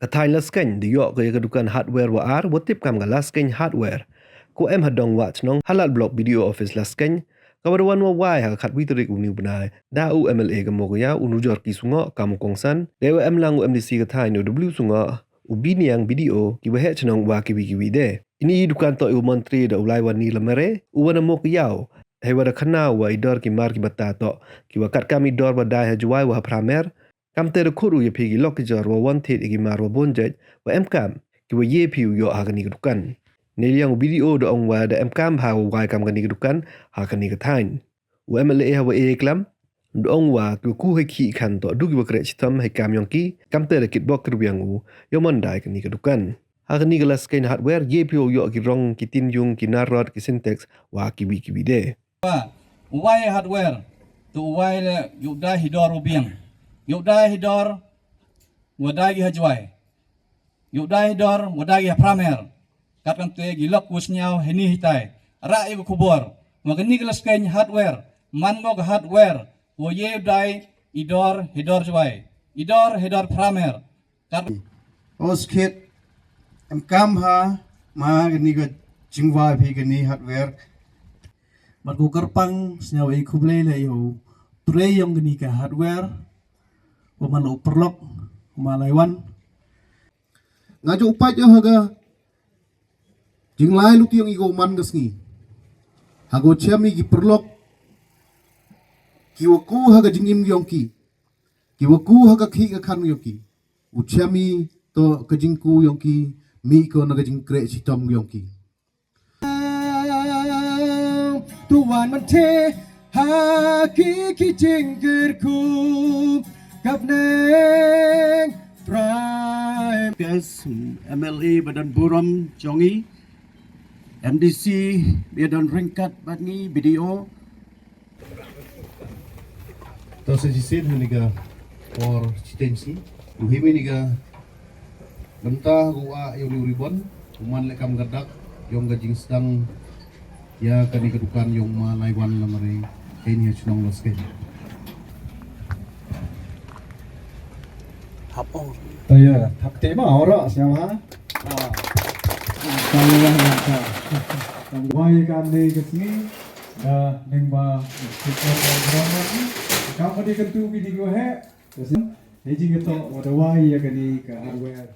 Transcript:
Katai Laskeiñ di yok ke dukan hardware wa ar wotip kam ga Laskeiñ Hardware. Ko em hadong wat nong halat blog video office Laskeiñ. Kabarwan wa wai ha khat witrik uni benai. Da u MLA ke mo ya unu jor ki sungo kamu kongsan. Dewa em lang u MDC katai no w sungo. Ubi niang video ki wa het nong wa kiwi de. Ini dukan to u menteri da ulai wa ni lamere u wana mo yau. Hewa da khana wa idor ki mar ki bata to. Ki wa kat kami dor wa dai ha juai wa pramer. Kam tere kuru ye pigi lok jar wa wanted igi mar wa bonjaj wa emkam ki wa ye piu yo ha kani dukan. Ne liang video do ong wa da emkam ha wa kam kani dukan ha kani tain. Wa MLA ha wa e klam do ong wa ku he ki kan to du ki wa kre chitam he kam yong ki kam tere kit bok kru yang u yo mandai kani dukan. Ha kani Laskeiñ Hardware ye piu yo ki rong ki tin yung ki narod ki syntax wa kiwi de. Wai hardware tu wai le yuda hidor ubiang. Yuda hidor wadagi hajwai. Yuda hidor wadagi pramer. Katkan te gilok kusnyau heni hitai. Ra iku kubor. Magani Laskeiñ Hardware. Man mog hardware. Wo ye dai idor hidor jwai. Idor hidor pramer. Oskit kam ha ma gani ga jingwa phi gani hardware. But go karpang snyaw ay kublay la yo tray yung gani ka hardware waman uperlok umalaiwan Ngajo upat yo haga jinglai luti yung igo man gasngi hago chami gi perlok kiwaku haga jingim yongki kiwaku haga khi ga khan yongki uchami to kajingku yongki mi ko naga jingkre sitom yongki tuan man te ha ki jinggerku kapneng prime Guys, MLA Badan Buram Jongi, MDC Badan Ringkat Badni video. to se jisin huniga or chitensi uhimi niga benta gua yung ribon kuman lekam gadak yung gajing sedang ya kani kedukan yung malaiwan lamari ini chunong Laskeiñ Hapong. Taya takte ma ora siapa Wai kan ni kesini lengba kau kau di kentu video he, jadi hejing itu wadah wai ya kani ke hardware.